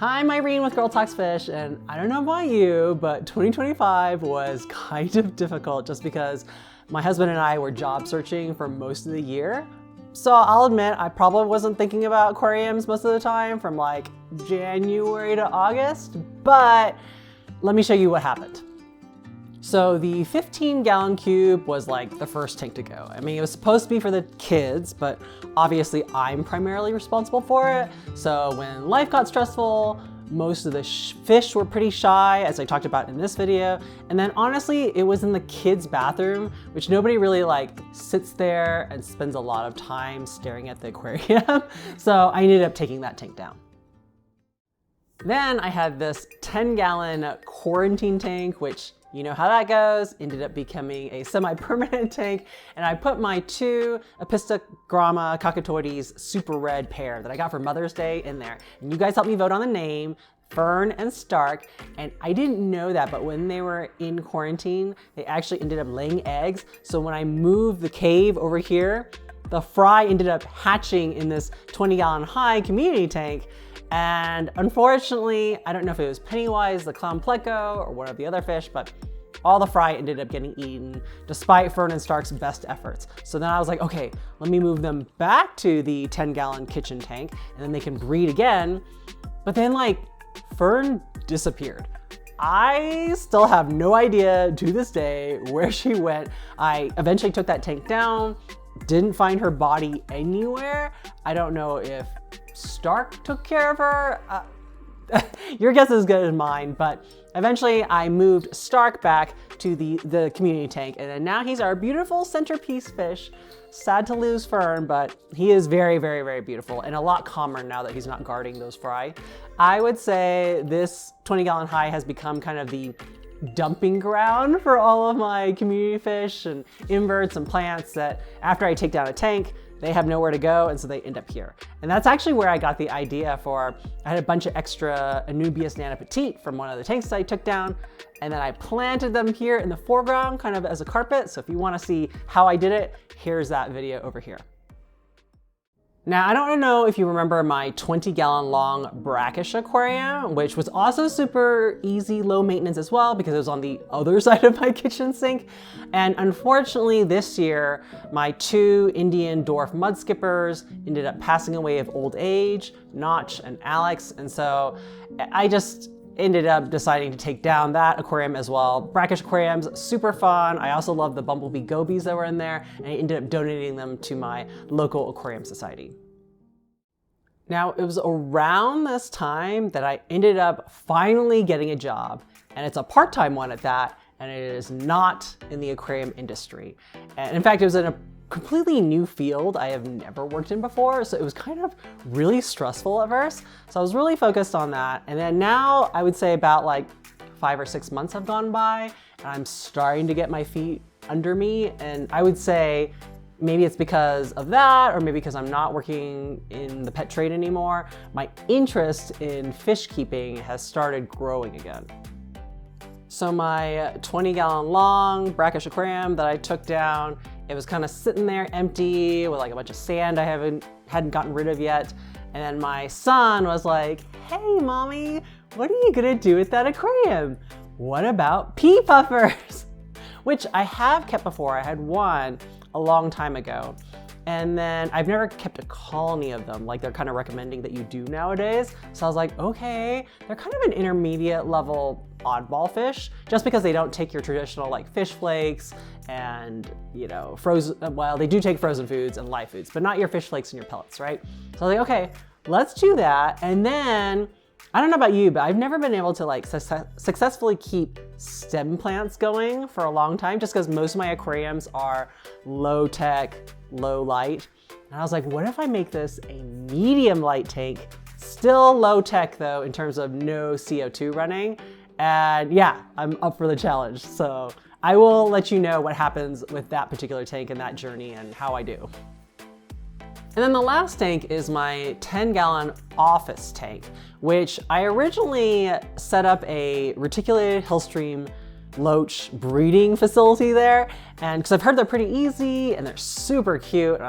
Hi, I'm Irene with girltalksfish, and I don't know about you, but 2025 was kind of difficult just because my husband and I were job searching for most of the year. So I'll admit, I probably wasn't thinking about aquariums most of the time from like January to August, but let me show you what happened. So the 15-gallon cube was like the first tank to go. I mean, it was supposed to be for the kids, but obviously I'm primarily responsible for it. So when life got stressful, most of the fish were pretty shy, as I talked about in this video. And then honestly, it was in the kids' bathroom, which nobody really like sits there and spends a lot of time staring at the aquarium. So I ended up taking that tank down. Then I had this 10-gallon quarantine tank, which you know how that goes, ended up becoming a semi-permanent tank, and I put my two Apistogramma cockatoides super red pair that I got for Mother's Day in there. And you guys helped me vote on the name, Fern and Stark, and I didn't know that, but when they were in quarantine, they actually ended up laying eggs. So when I moved the cave over here, the fry ended up hatching in this 20-gallon high community tank. And unfortunately, I don't know if it was Pennywise, the clown pleco, or one of the other fish, but all the fry ended up getting eaten despite Fern and Stark's best efforts. So then I was like, okay, let me move them back to the 10-gallon kitchen tank and then they can breed again. But then like Fern disappeared. I still have no idea to this day where she went. I eventually took that tank down, didn't find her body anywhere. I don't know if Stark took care of her. Your guess is as good as mine, but eventually I moved Stark back to the community tank, and then now he's our beautiful centerpiece fish. Sad to lose Fern, but he is very, very, very beautiful and a lot calmer now that he's not guarding those fry. I would say this 20-gallon high has become kind of the dumping ground for all of my community fish and inverts and plants that after I take down a tank, they have nowhere to go, and so they end up here. And that's actually where I got the idea for, I had a bunch of extra Anubias Nana Petite from one of the tanks that I took down, and then I planted them here in the foreground, kind of as a carpet. So if you wanna see how I did it, here's that video over here. Now, I don't know if you remember my 20-gallon long Brackish aquarium, which was also super easy, low maintenance as well, because it was on the other side of my kitchen sink. And unfortunately this year, my two Indian dwarf mud skippers ended up passing away of old age, Notch and Alex. And so I just ended up deciding to take down that aquarium as well. Brackish aquariums, super fun. I also love the bumblebee gobies that were in there, and I ended up donating them to my local aquarium society. Now, it was around this time that I ended up finally getting a job, and it's a part-time one at that, and it is not in the aquarium industry. And in fact, it was in a completely new field I have never worked in before, so it was kind of really stressful at first. So I was really focused on that. And then now I would say about like 5 or 6 months have gone by, and I'm starting to get my feet under me. And I would say maybe it's because of that, or maybe because I'm not working in the pet trade anymore, my interest in fish keeping has started growing again. So my 20-gallon long Brackish aquarium that I took down, it was kind of sitting there empty with like a bunch of sand I hadn't gotten rid of yet. And then my son was like, hey mommy, what are you gonna do with that aquarium? What about pea puffers? Which I have kept before. I had one a long time ago. And then I've never kept a colony of them like they're kind of recommending that you do nowadays. So I was like, okay, they're kind of an intermediate level oddball fish, just because they don't take your traditional like fish flakes and, you know, frozen, well, they do take frozen foods and live foods, but not your fish flakes and your pellets, right? So I was like, okay, let's do that. And then, I don't know about you, but I've never been able to like successfully keep stem plants going for a long time, just because most of my aquariums are low tech, low light. And I was like, what if I make this a medium light tank, still low tech though, in terms of no CO2 running? And yeah, I'm up for the challenge. So I will let you know what happens with that particular tank and that journey and how I do. And then the last tank is my 10-gallon office tank, which I originally set up a reticulated hillstream loach breeding facility there. And because I've heard they're pretty easy and they're super cute,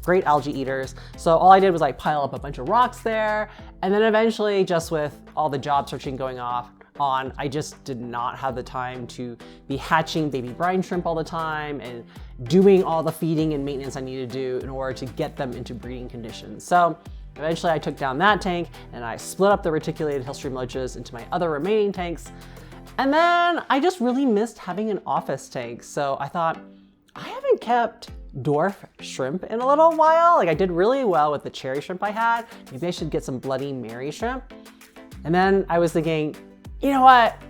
great algae eaters. So all I did was like pile up a bunch of rocks there. And then eventually, just with all the job searching going on, I just did not have the time to be hatching baby brine shrimp all the time and doing all the feeding and maintenance I need to do in order to get them into breeding conditions. So eventually I took down that tank and I split up the reticulated hill stream loaches into my other remaining tanks. And then I just really missed having an office tank. So I thought, I haven't kept dwarf shrimp in a little while. Like I did really well with the cherry shrimp I had. Maybe I should get some Bloody Mary shrimp. And then I was thinking, you know what?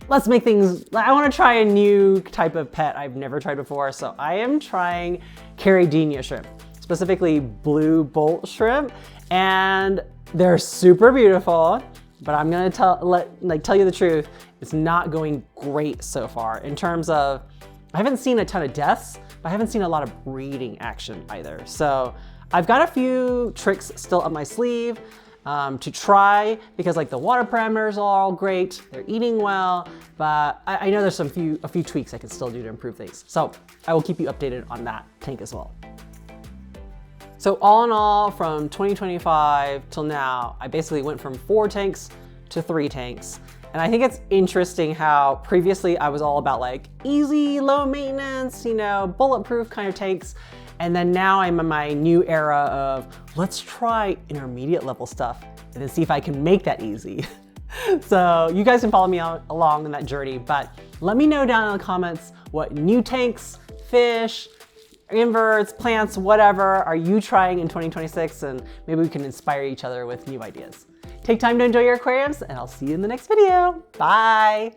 Let's make things, I want to try a new type of pet I've never tried before. So I am trying caridina shrimp, specifically blue bolt shrimp. And they're super beautiful, but I'm gonna tell you the truth, it's not going great so far in terms of, I haven't seen a ton of deaths, but I haven't seen a lot of breeding action either. So I've got a few tricks still up my sleeve to try, because like the water parameters are all great, they're eating well, but I know there's a few tweaks I can still do to improve things. So I will keep you updated on that tank as well. So all in all, from 2025 till now, I basically went from 4 tanks to 3 tanks. And I think it's interesting how previously I was all about like easy, low maintenance, you know, bulletproof kind of tanks. And then now I'm in my new era of let's try intermediate level stuff and then see if I can make that easy. So you guys can follow me along in that journey, but let me know down in the comments what new tanks, fish, inverts, plants, whatever are you trying in 2026, and maybe we can inspire each other with new ideas. Take time to enjoy your aquariums, and I'll see you in the next video. Bye.